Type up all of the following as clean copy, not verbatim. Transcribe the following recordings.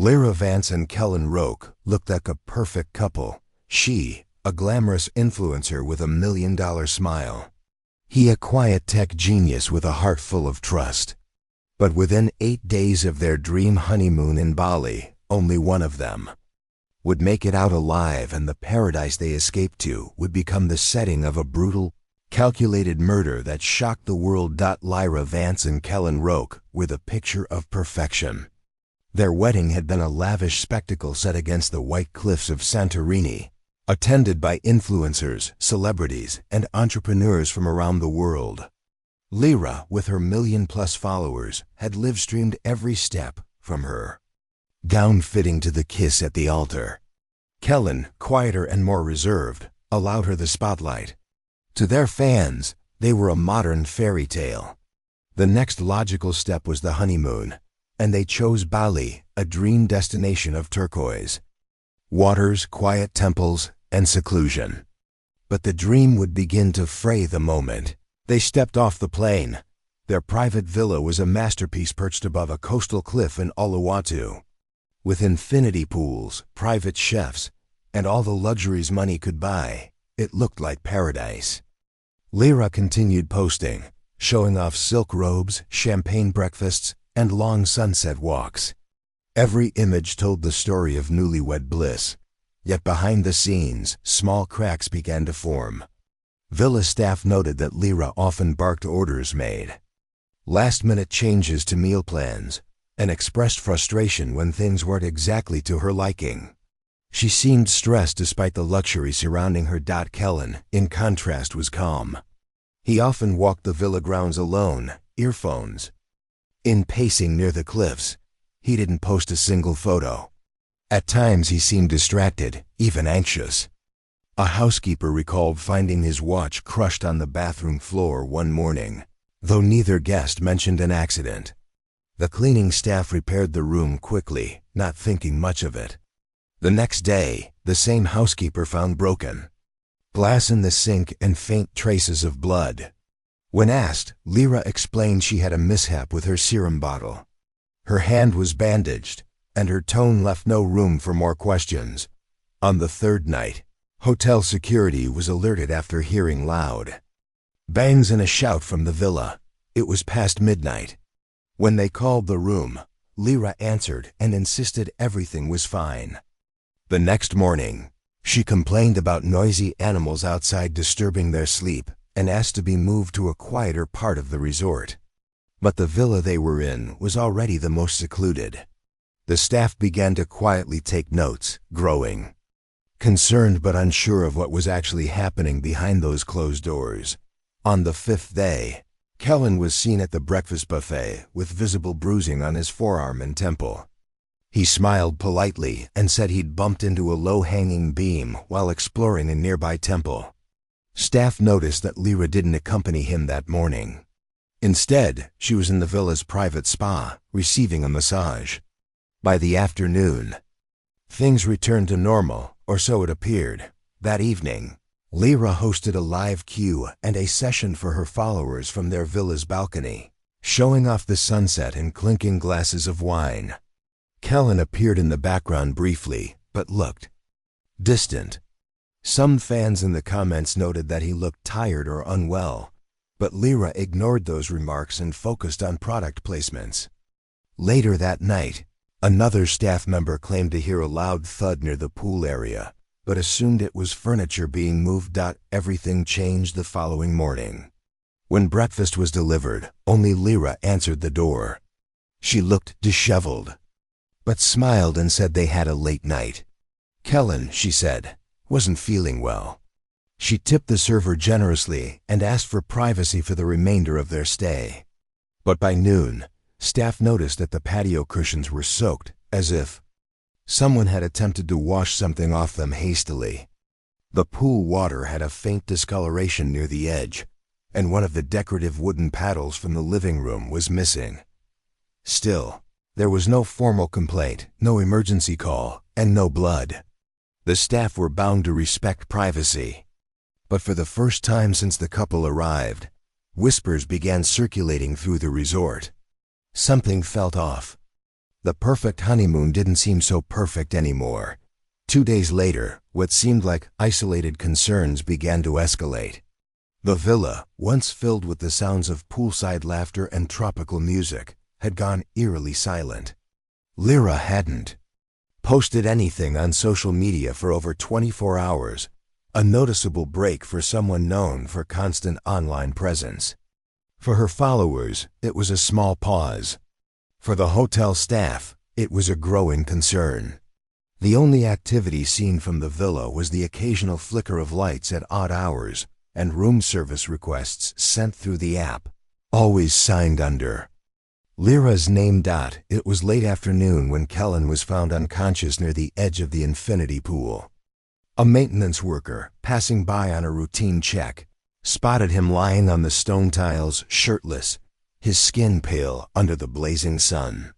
Lyra Vance and Kellan Roake looked like a perfect couple. She, a glamorous influencer with $1 million smile. He, a quiet tech genius with a heart full of trust. But within 8 days of their dream honeymoon in Bali, only one of them would make it out alive, and the paradise they escaped to would become the setting of a brutal, calculated murder that shocked the world. Lyra Vance and Kellan Roake were the picture of perfection. Their wedding had been a lavish spectacle set against the white cliffs of Santorini, attended by influencers, celebrities, and entrepreneurs from around the world. Lyra, with her million-plus followers, had live-streamed every step, from her gown fitting to the kiss at the altar. Kellan, quieter and more reserved, allowed her the spotlight. To their fans, they were a modern fairy tale. The next logical step was the honeymoon, and they chose Bali, a dream destination of turquoise waters, quiet temples, and seclusion. But the dream would begin to fray the moment they stepped off the plane. Their private villa was a masterpiece perched above a coastal cliff in Uluwatu. With infinity pools, private chefs, and all the luxuries money could buy, it looked like paradise. Lyra continued posting, showing off silk robes, champagne breakfasts, and long sunset walks. Every image told the story of newlywed bliss. Yet behind the scenes, small cracks began to form. Villa staff noted that Lyra often barked orders made last-minute changes to meal plans, and expressed frustration when things weren't exactly to her liking. She seemed stressed despite the luxury surrounding her. Kellan, in contrast, was calm. He often walked the villa grounds alone, earphones in, pacing near the cliffs. He didn't post a single photo. At times he seemed distracted, even anxious. A housekeeper recalled finding his watch crushed on the bathroom floor one morning, though neither guest mentioned an accident. The cleaning staff repaired the room quickly, not thinking much of it. The next day, the same housekeeper found broken glass in the sink and faint traces of blood. When asked, Lyra explained she had a mishap with her serum bottle. Her hand was bandaged, and her tone left no room for more questions. On the third night, hotel security was alerted after hearing loud bangs and a shout from the villa. It was past midnight. When they called the room, Lyra answered and insisted everything was fine. The next morning, she complained about noisy animals outside disturbing their sleep and asked to be moved to a quieter part of the resort. But the villa they were in was already the most secluded. The staff began to quietly take notes, growing concerned but unsure of what was actually happening behind those closed doors. On the 5th day, Kellan was seen at the breakfast buffet with visible bruising on his forearm and temple. He smiled politely and said he'd bumped into a low-hanging beam while exploring a nearby temple. Staff noticed that Lyra didn't accompany him that morning. Instead, she was in the villa's private spa, receiving a massage. By the afternoon, things returned to normal, or so it appeared. That evening, Lyra hosted a live Q and A session for her followers from their villa's balcony, showing off the sunset and clinking glasses of wine. Kellan appeared in the background briefly, but looked distant. Some fans in the comments noted that he looked tired or unwell, but Lyra ignored those remarks and focused on product placements. Later that night, another staff member claimed to hear a loud thud near the pool area, but assumed it was furniture being moved. Everything changed the following morning. When breakfast was delivered, only Lyra answered the door. She looked disheveled, but smiled and said they had a late night. Kellan, she said, wasn't feeling well. She tipped the server generously and asked for privacy for the remainder of their stay. But by noon, staff noticed that the patio cushions were soaked, as if someone had attempted to wash something off them hastily. The pool water had a faint discoloration near the edge, and one of the decorative wooden paddles from the living room was missing. Still, there was no formal complaint, no emergency call, and no blood. The staff were bound to respect privacy. But for the first time since the couple arrived, whispers began circulating through the resort. Something felt off. The perfect honeymoon didn't seem so perfect anymore. 2 days later, what seemed like isolated concerns began to escalate. The villa, once filled with the sounds of poolside laughter and tropical music, had gone eerily silent. Lyra hadn't posted anything on social media for over 24 hours, a noticeable break for someone known for constant online presence. For her followers, it was a small pause. For the hotel staff, it was a growing concern. The only activity seen from the villa was the occasional flicker of lights at odd hours and room service requests sent through the app, always signed under Lyra's name. It was late afternoon when Kellan was found unconscious near the edge of the infinity pool. A maintenance worker, passing by on a routine check, spotted him lying on the stone tiles, shirtless, his skin pale under the blazing sun.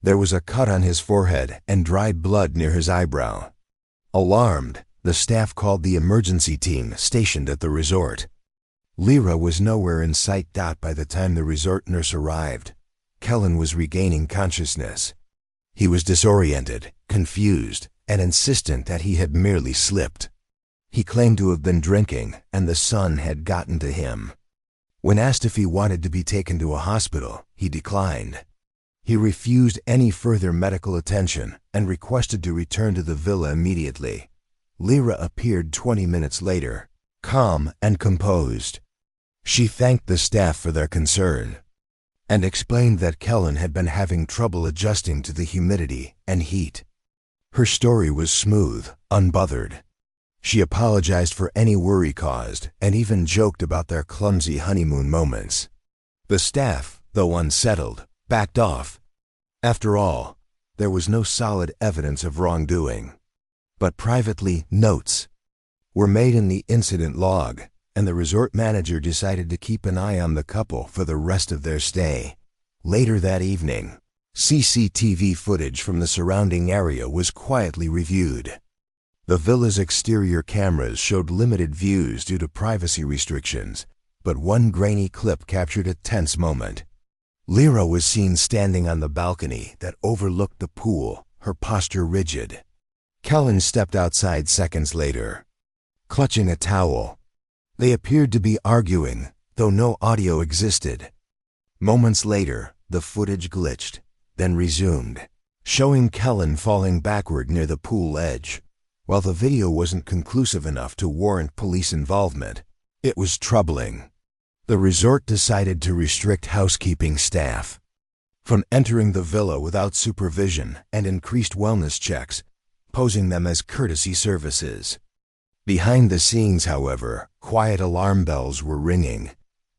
There was a cut on his forehead and dried blood near his eyebrow. Alarmed, the staff called the emergency team stationed at the resort. Lyra was nowhere in sight. By the time the resort nurse arrived, Kellan was regaining consciousness. He was disoriented, confused, and insistent that he had merely slipped. He claimed to have been drinking, and the sun had gotten to him. When asked if he wanted to be taken to a hospital, he declined. He refused any further medical attention and requested to return to the villa immediately. Lyra appeared 20 minutes later, calm and composed. She thanked the staff for their concern and explained that Kellan had been having trouble adjusting to the humidity and heat. Her story was smooth, unbothered. She apologized for any worry caused and even joked about their clumsy honeymoon moments. The staff, though unsettled, backed off. After all, there was no solid evidence of wrongdoing. But privately, notes were made in the incident log, and the resort manager decided to keep an eye on the couple for the rest of their stay. Later that evening, CCTV footage from the surrounding area was quietly reviewed. The villa's exterior cameras showed limited views due to privacy restrictions, but one grainy clip captured a tense moment. Lyra was seen standing on the balcony that overlooked the pool, her posture rigid. Kellan stepped outside seconds later, clutching a towel. They appeared to be arguing, though no audio existed. Moments later, the footage glitched, then resumed, showing Kellan falling backward near the pool edge. While the video wasn't conclusive enough to warrant police involvement, it was troubling. The resort decided to restrict housekeeping staff from entering the villa without supervision and increased wellness checks, posing them as courtesy services. Behind the scenes, however, quiet alarm bells were ringing.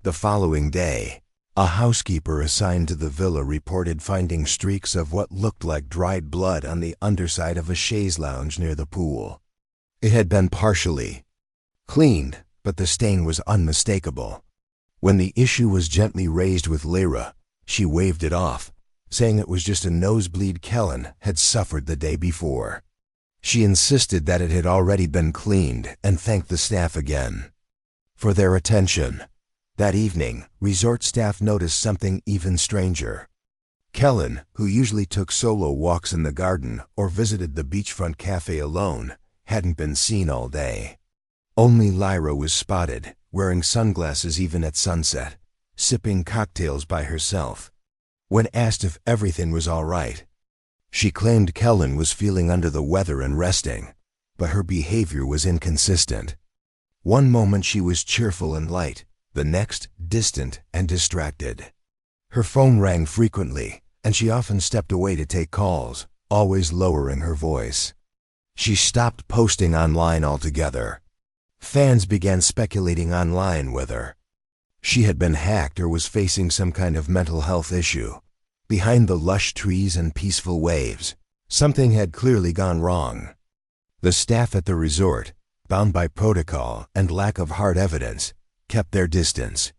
The following day, a housekeeper assigned to the villa reported finding streaks of what looked like dried blood on the underside of a chaise lounge near the pool. It had been partially cleaned, but the stain was unmistakable. When the issue was gently raised with Lyra, she waved it off, saying it was just a nosebleed Kellan had suffered the day before. She insisted that it had already been cleaned and thanked the staff again for their attention. That evening, resort staff noticed something even stranger. Kellan, who usually took solo walks in the garden or visited the beachfront cafe alone, hadn't been seen all day. Only Lyra was spotted, wearing sunglasses even at sunset, sipping cocktails by herself. When asked if everything was all right, she claimed Kellan was feeling under the weather and resting, but her behavior was inconsistent. One moment she was cheerful and light, the next distant and distracted. Her phone rang frequently, and she often stepped away to take calls, always lowering her voice. She stopped posting online altogether. Fans began speculating online whether she had been hacked or was facing some kind of mental health issue. Behind the lush trees and peaceful waves, something had clearly gone wrong. The staff at the resort, bound by protocol and lack of hard evidence, kept their distance.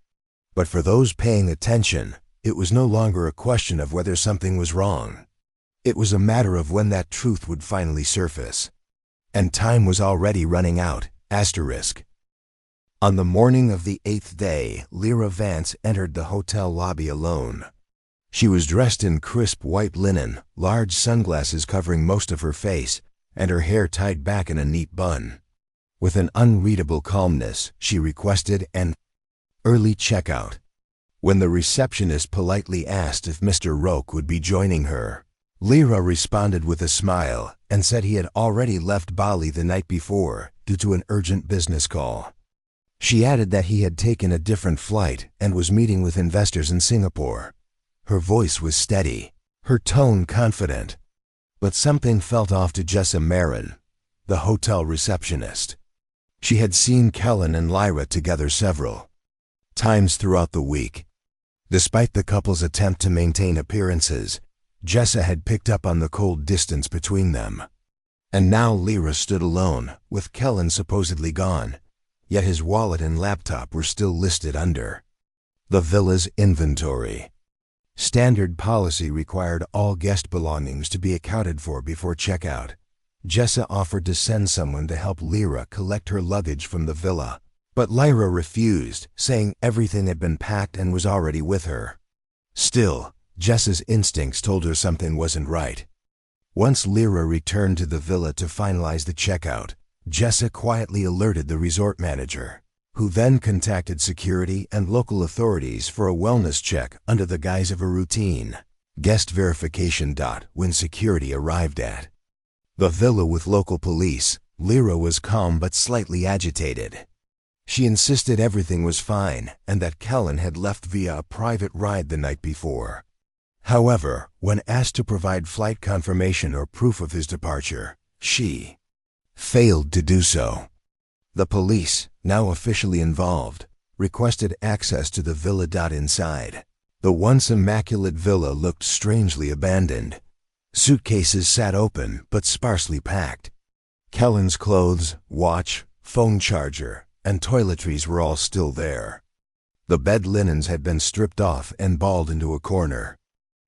But for those paying attention, it was no longer a question of whether something was wrong. It was a matter of when that truth would finally surface. And time was already running out. On the morning of the 8th day, Lyra Vance entered the hotel lobby alone. She was dressed in crisp white linen, large sunglasses covering most of her face, and her hair tied back in a neat bun. With an unreadable calmness, she requested an early checkout. When the receptionist politely asked if Mr. Roake would be joining her, Lyra responded with a smile and said he had already left Bali the night before due to an urgent business call. She added that he had taken a different flight and was meeting with investors in Singapore. Her voice was steady, her tone confident. But something felt off to Jessa Marin, the hotel receptionist. She had seen Kellan and Lyra together several times throughout the week. Despite the couple's attempt to maintain appearances, Jessa had picked up on the cold distance between them. And now Lyra stood alone, with Kellan supposedly gone, yet his wallet and laptop were still listed under the villa's inventory. Standard policy required all guest belongings to be accounted for before checkout. Jessa offered to send someone to help Lyra collect her luggage from the villa, but Lyra refused, saying everything had been packed and was already with her. Still, Jessa's instincts told her something wasn't right. Once Lyra returned to the villa to finalize the checkout, Jessa quietly alerted the resort manager, who then contacted security and local authorities for a wellness check under the guise of a routine guest verification. When security arrived at the villa with local police, Lyra was calm but slightly agitated. She insisted everything was fine and that Kellan had left via a private ride the night before. However, when asked to provide flight confirmation or proof of his departure, she failed to do so. The police, now officially involved, requested access to the villa. Inside, the once immaculate villa looked strangely abandoned. Suitcases sat open but sparsely packed. Kellan's clothes, watch, phone charger, and toiletries were all still there. The bed linens had been stripped off and balled into a corner.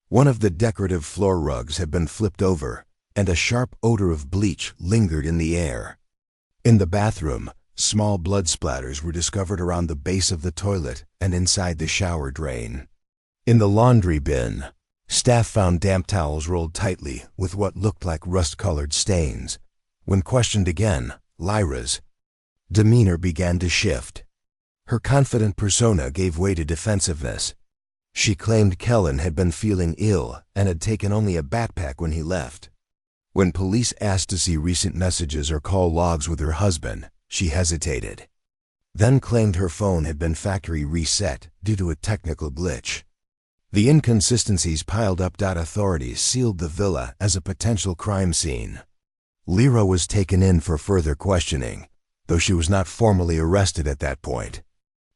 One of the decorative floor rugs had been flipped over, and a sharp odor of bleach lingered in the air. In the bathroom, small blood splatters were discovered around the base of the toilet and inside the shower drain. In the laundry bin, staff found damp towels rolled tightly with what looked like rust-colored stains. When questioned again, Lyra's demeanor began to shift. Her confident persona gave way to defensiveness. She claimed Kellan had been feeling ill and had taken only a backpack when he left. When police asked to see recent messages or call logs with her husband, she hesitated, then claimed her phone had been factory reset due to a technical glitch. The inconsistencies piled up. Authorities sealed the villa as a potential crime scene. Lyra was taken in for further questioning, though she was not formally arrested at that point.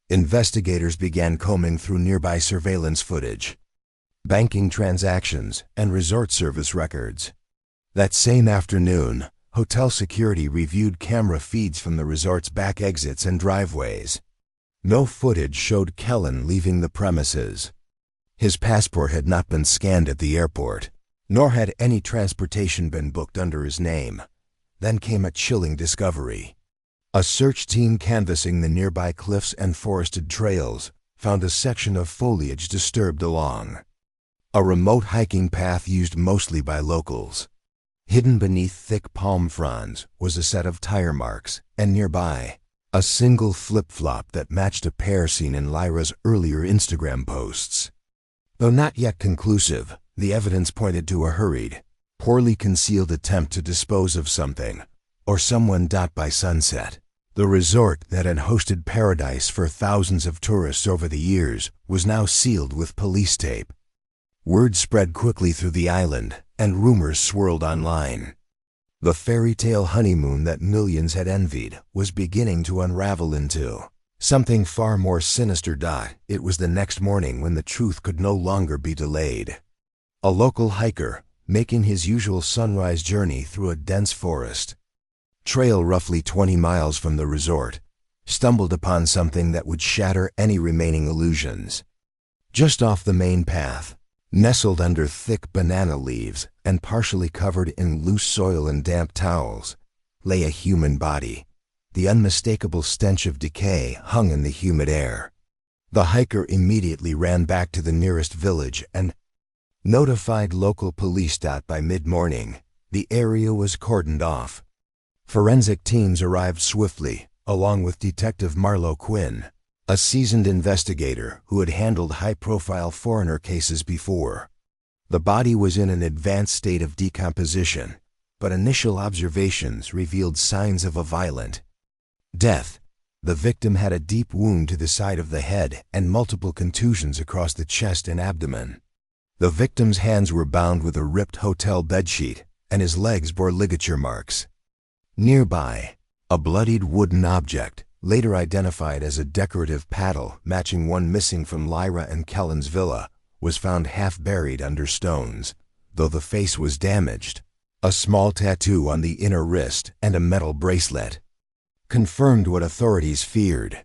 Investigators began combing through nearby surveillance footage, banking transactions, and resort service records. That same afternoon, hotel security reviewed camera feeds from the resort's back exits and driveways. No footage showed Kellan leaving the premises. His passport had not been scanned at the airport, nor had any transportation been booked under his name. Then came a chilling discovery. A search team canvassing the nearby cliffs and forested trails found a section of foliage disturbed along a remote hiking path used mostly by locals. Hidden beneath thick palm fronds was a set of tire marks, and nearby, a single flip-flop that matched a pair seen in Lyra's earlier Instagram posts. Though not yet conclusive, the evidence pointed to a hurried, poorly concealed attempt to dispose of something, or someone. By sunset, the resort that had hosted paradise for thousands of tourists over the years was now sealed with police tape. Word spread quickly through the island, and rumors swirled online. The fairy tale honeymoon that millions had envied was beginning to unravel into something far more sinister. It was the next morning when the truth could no longer be delayed. A local hiker, making his usual sunrise journey through a dense forest trail roughly 20 miles from the resort, stumbled upon something that would shatter any remaining illusions. Just off the main path, nestled under thick banana leaves and partially covered in loose soil and damp towels, lay a human body. The unmistakable stench of decay hung in the humid air. The hiker immediately ran back to the nearest village and notified local police. By mid-morning, the area was cordoned off. Forensic teams arrived swiftly, along with Detective Marlo Quinn, a seasoned investigator who had handled high-profile foreigner cases before. The body was in an advanced state of decomposition, but initial observations revealed signs of a violent death. The victim had a deep wound to the side of the head and multiple contusions across the chest and abdomen. The victim's hands were bound with a ripped hotel bedsheet, and his legs bore ligature marks. Nearby, a bloodied wooden object, later identified as a decorative paddle matching one missing from Lyra and Kellan's villa, was found half buried under stones, though the face was damaged. A small tattoo on the inner wrist and a metal bracelet confirmed what authorities feared.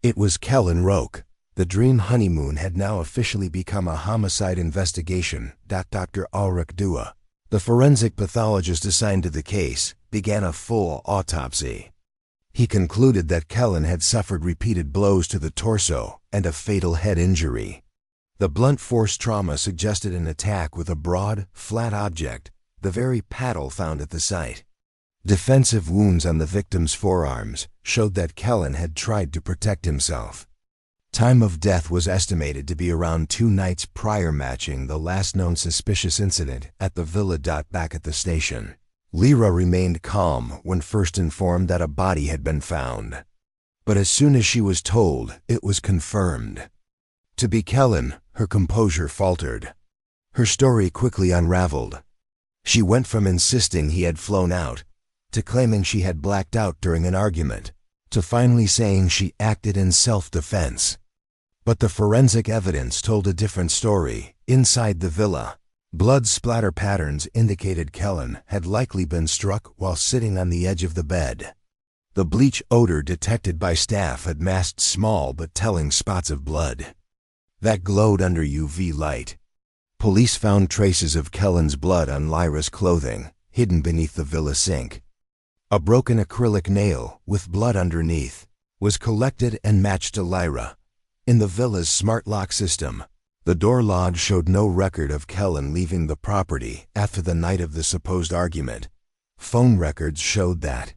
It was Kellan Roake. The dream honeymoon had now officially become a homicide investigation. Dr. Ulrich Dua, the forensic pathologist assigned to the case, began a full autopsy. He concluded that Kellan had suffered repeated blows to the torso and a fatal head injury. The blunt force trauma suggested an attack with a broad, flat object, the very paddle found at the site. Defensive wounds on the victim's forearms showed that Kellan had tried to protect himself. Time of death was estimated to be around 2 nights prior, matching the last known suspicious incident at the villa. Back at the station, Lyra remained calm when first informed that a body had been found. But as soon as she was told, it was confirmed to be Kellan, her composure faltered. Her story quickly unraveled. She went from insisting he had flown out, to claiming she had blacked out during an argument, to finally saying she acted in self-defense. But the forensic evidence told a different story. Inside the villa, blood splatter patterns indicated Kellan had likely been struck while sitting on the edge of the bed. The bleach odor detected by staff had masked small but telling spots of blood that glowed under UV light. Police found traces of Kellan's blood on Lyra's clothing, hidden beneath the villa sink. A broken acrylic nail, with blood underneath, was collected and matched to Lyra. In the villa's smart lock system, the door log showed no record of Kellan leaving the property after the night of the supposed argument. Phone records showed that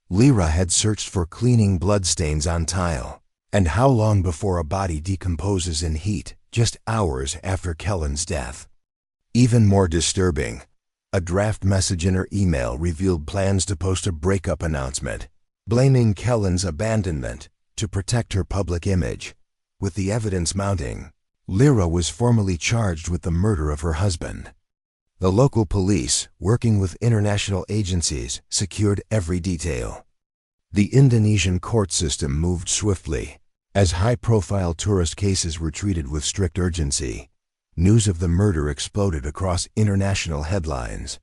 Lyra had searched for cleaning bloodstains on tile. And how long before a body decomposes in heat, just hours after Kellan's death? Even more disturbing, a draft message in her email revealed plans to post a breakup announcement, blaming Kellan's abandonment to protect her public image. With the evidence mounting, Lyra was formally charged with the murder of her husband. The local police, working with international agencies, secured every detail. The Indonesian court system moved swiftly. As high-profile tourist cases were treated with strict urgency, news of the murder exploded across international headlines.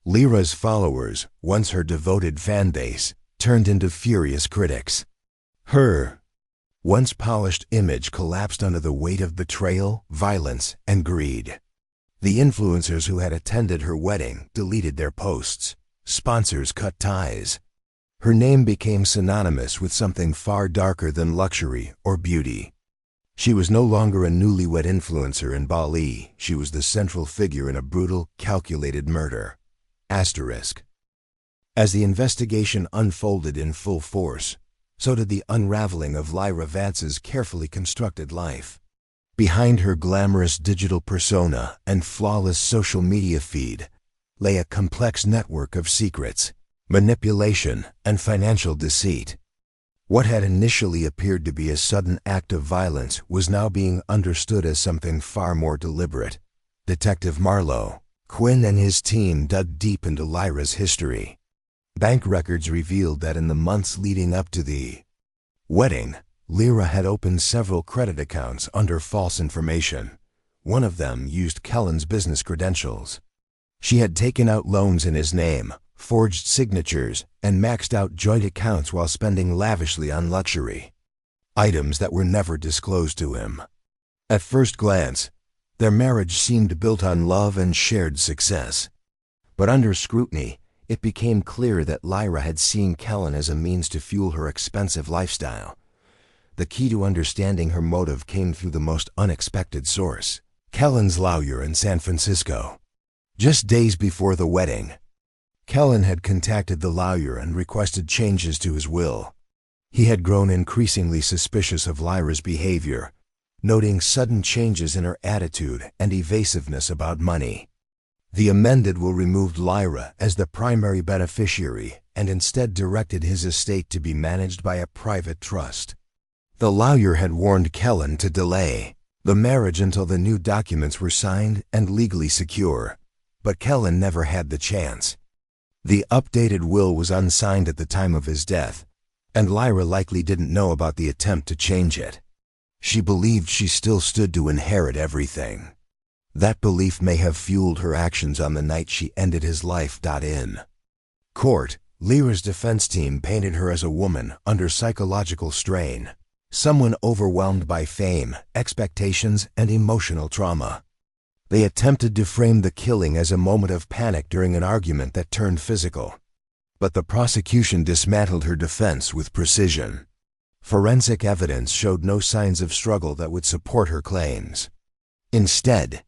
Lyra's followers, once her devoted fan base, turned into furious critics. Her once polished image collapsed under the weight of betrayal, violence, and greed. The influencers who had attended her wedding deleted their posts. Sponsors cut ties. Her name became synonymous with something far darker than luxury or beauty. She was no longer a newlywed influencer in Bali. She was the central figure in a brutal, calculated murder. Asterisk. As the investigation unfolded in full force, so did the unraveling of Lyra Vance's carefully constructed life. Behind her glamorous digital persona and flawless social media feed lay a complex network of secrets, manipulation, and financial deceit. What had initially appeared to be a sudden act of violence was now being understood as something far more deliberate. Detective Marlo Quinn and his team dug deep into Lyra's history. Bank records revealed that in the months leading up to the wedding, Lyra had opened several credit accounts under false information. One of them used Kellan's business credentials. She had taken out loans in his name, forged signatures, and maxed out joint accounts while spending lavishly on luxury, items that were never disclosed to him. At first glance, their marriage seemed built on love and shared success. But under scrutiny, it became clear that Lyra had seen Kellan as a means to fuel her expensive lifestyle. The key to understanding her motive came through the most unexpected source: Kellan's lawyer in San Francisco. Just days before the wedding, Kellan had contacted the lawyer and requested changes to his will. He had grown increasingly suspicious of Lyra's behavior, noting sudden changes in her attitude and evasiveness about money. The amended will removed Lyra as the primary beneficiary and instead directed his estate to be managed by a private trust. The lawyer had warned Kellan to delay the marriage until the new documents were signed and legally secure, but Kellan never had the chance. The updated will was unsigned at the time of his death, and Lyra likely didn't know about the attempt to change it. She believed she still stood to inherit everything. That belief may have fueled her actions on the night she ended his life. In court, Lyra's defense team painted her as a woman under psychological strain, someone overwhelmed by fame, expectations, and emotional trauma. They attempted to frame the killing as a moment of panic during an argument that turned physical. But the prosecution dismantled her defense with precision. Forensic evidence showed no signs of struggle that would support her claims. Instead,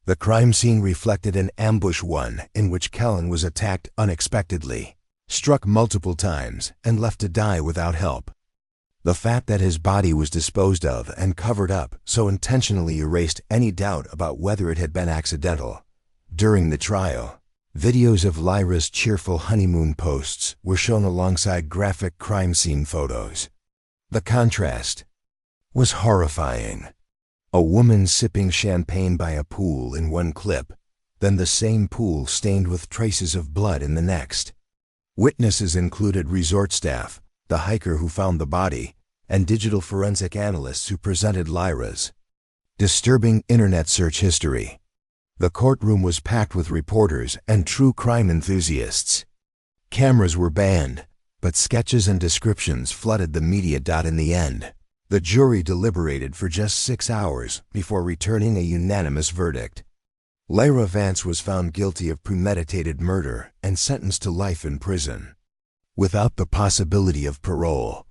the crime scene reflected an ambush, one in which Kellan was attacked unexpectedly, struck multiple times, and left to die without help. The fact that his body was disposed of and covered up so intentionally erased any doubt about whether it had been accidental. During the trial, videos of Lyra's cheerful honeymoon posts were shown alongside graphic crime scene photos. The contrast was horrifying. A woman sipping champagne by a pool in one clip, then the same pool stained with traces of blood in the next. Witnesses included resort staff, the hiker who found the body, and digital forensic analysts who presented Lyra's disturbing internet search history. The courtroom was packed with reporters and true crime enthusiasts. Cameras were banned, but sketches and descriptions flooded the media. In the end, the jury deliberated for just 6 hours before returning a unanimous verdict. Lyra Vance was found guilty of premeditated murder and sentenced to life in prison, without the possibility of parole.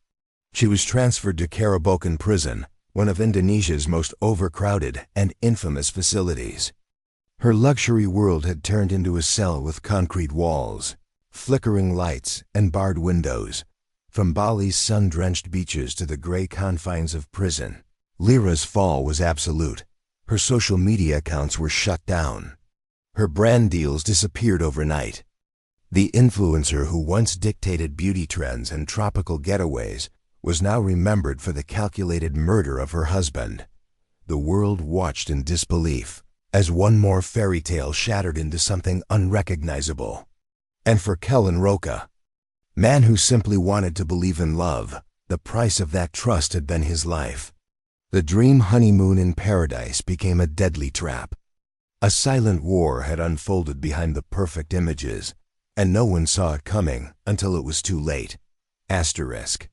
She was transferred to Karabokan Prison, one of Indonesia's most overcrowded and infamous facilities. Her luxury world had turned into a cell with concrete walls, flickering lights, and barred windows. From Bali's sun-drenched beaches to the gray confines of prison, Lyra's fall was absolute. Her social media accounts were shut down. Her brand deals disappeared overnight. The influencer who once dictated beauty trends and tropical getaways was now remembered for the calculated murder of her husband. The world watched in disbelief as one more fairy tale shattered into something unrecognizable. And for Kellan Roake, man who simply wanted to believe in love, the price of that trust had been his life. The dream honeymoon in paradise became a deadly trap. A silent war had unfolded behind the perfect images, and no one saw it coming until it was too late. Asterisk.